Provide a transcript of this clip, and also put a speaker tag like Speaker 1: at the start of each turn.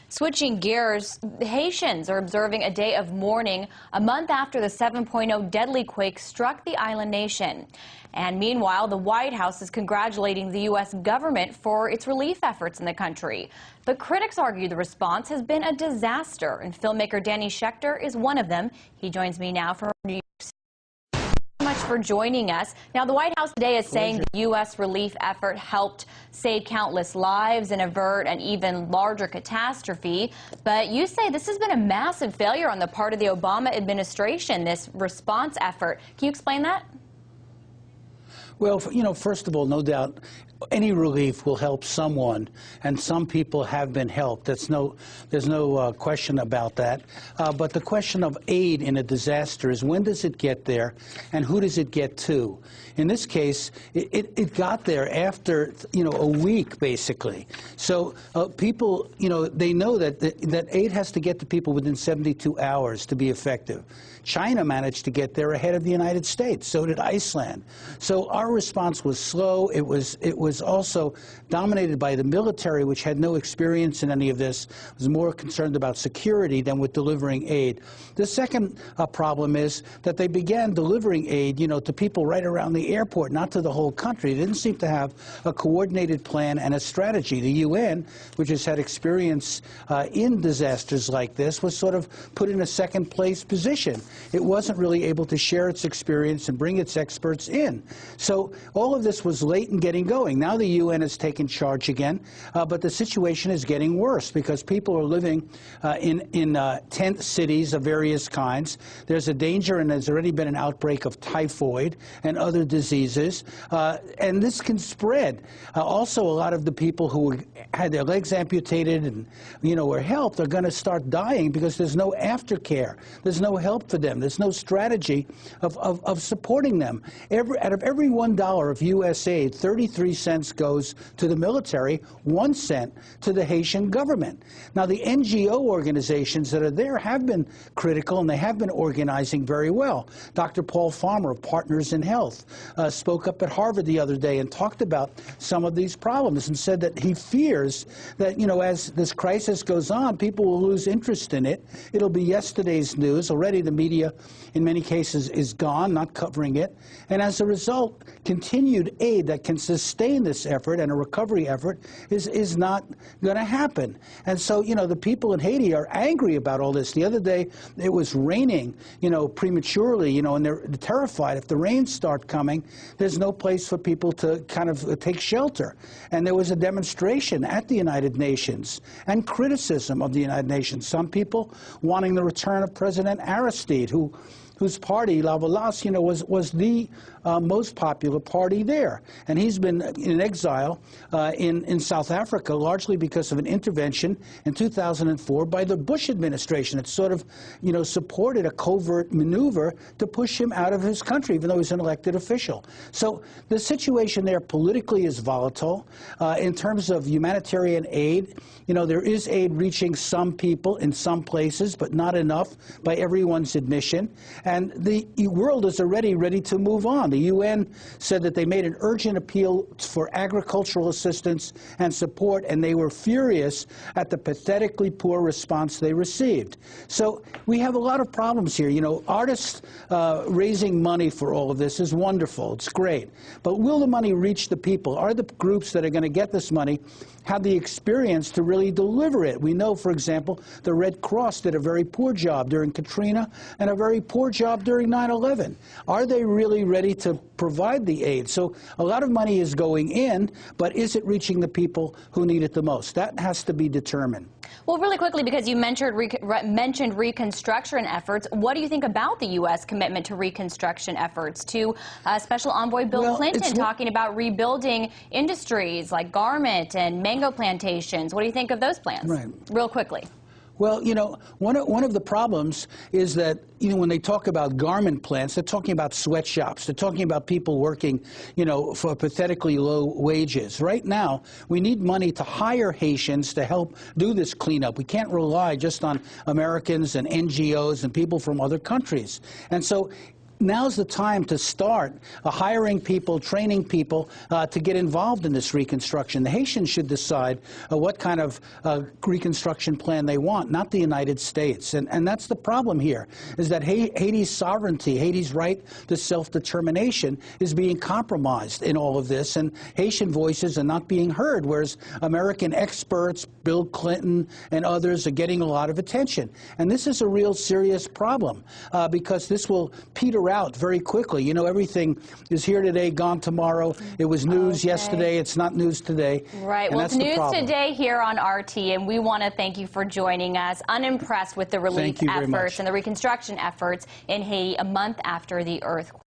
Speaker 1: Switching gears, Haitians are observing a day of mourning a month after the 7.0 deadly quake struck the island nation. And meanwhile, the White House is congratulating the U.S. government for its relief efforts in the country. But critics argue the response has been a disaster, and filmmaker Danny Schechter is one of them. He joins me now from New York City. Much for joining us. Now, the White House today is saying the U.S. relief effort helped save countless lives and avert an even larger catastrophe. But you say this has been a massive failure on the part of the Obama administration, this response effort. Can you explain that?
Speaker 2: Well, first of all, no doubt, any relief will help someone, and some people have been helped. There's no question about that. But the question of aid in a disaster is, when does it get there, and who does it get to? In this case, it got there after, a week, basically. So people, they know that aid has to get to people within 72 hours to be effective. China managed to get there ahead of the United States. So did Iceland. So our response was slow. It was also dominated by the military, which had no experience in any of this, was more concerned about security than with delivering aid. The second problem is that they began delivering aid, to people right around the airport, not to the whole country. They didn't seem to have a coordinated plan and a strategy. The UN, which has had experience in disasters like this, was sort of put in a second-place position. It wasn't really able to share its experience and bring its experts in. So all of this was late in getting going. Now the UN has taken charge again, but the situation is getting worse because people are living in tent cities of various kinds. There's a danger, and there's already been an outbreak of typhoid and other diseases, and this can spread. Also, a lot of the people who had their legs amputated and were helped are going to start dying because there's no aftercare. There's no help for them. There's no strategy of supporting them. Out of every $1 of U.S. aid, 33 cents goes to the military, 1 cent to the Haitian government. Now, the NGO organizations that are there have been critical, and they have been organizing very well. Dr. Paul Farmer of Partners in Health spoke up at Harvard the other day and talked about some of these problems and said that he fears that, as this crisis goes on, people will lose interest in it. It'll be yesterday's news. Already the media, in many cases, is gone, not covering it. And as a result, continued aid that can sustain this effort and a recovery effort is not going to happen. And so, the people in Haiti are angry about all this. The other day, it was raining, prematurely, and they're terrified. If the rains start coming, there's no place for people to kind of take shelter. And there was a demonstration at the United Nations and criticism of the United Nations. Some people wanting the return of President Aristide, whose party, La Valace, was the most popular party there. And he's been in exile in South Africa, largely because of an intervention in 2004 by the Bush administration. It sort of, supported a covert maneuver to push him out of his country, even though he's an elected official. So the situation there politically is volatile. In terms of humanitarian aid, there is aid reaching some people in some places, but not enough by everyone's admission. And the world is already ready to move on. The UN said that they made an urgent appeal for agricultural assistance and support, and they were furious at the pathetically poor response they received. So we have a lot of problems here. Artists raising money for all of this is wonderful. It's great. But will the money reach the people? Are the groups that are going to get this money have the experience to really deliver it? We know, for example, the Red Cross did a very poor job during Katrina and a very poor job during 9/11. Are they really ready to provide the aid? So a lot of money is going in, but is it reaching the people who need it the most? That has to be determined.
Speaker 1: Well, really quickly, because you mentioned reconstruction efforts, what do you think about the U.S. commitment to reconstruction efforts, to Special Envoy Bill Clinton talking about rebuilding industries like garment and mango plantations? What do you think of those plans?
Speaker 2: Right.
Speaker 1: Real quickly.
Speaker 2: Well, one of the problems is that, when they talk about garment plants, they're talking about sweatshops. They're talking about people working, for pathetically low wages. Right now, we need money to hire Haitians to help do this cleanup. We can't rely just on Americans and NGOs and people from other countries. And so now's the time to start hiring people, training people to get involved in this reconstruction. The Haitians should decide what kind of reconstruction plan they want, not the United States. And that's the problem here, is that Haiti's sovereignty, Haiti's right to self-determination is being compromised in all of this, and Haitian voices are not being heard, whereas American experts, Bill Clinton and others, are getting a lot of attention. And this is a real serious problem because this will peter out very quickly. You know, everything is here today, gone tomorrow. It was news yesterday. It's not news today.
Speaker 1: Right. Well, it's news today here on RT, and we want to thank you for joining us. Unimpressed with the relief efforts and the reconstruction efforts in Haiti a month after the earthquake.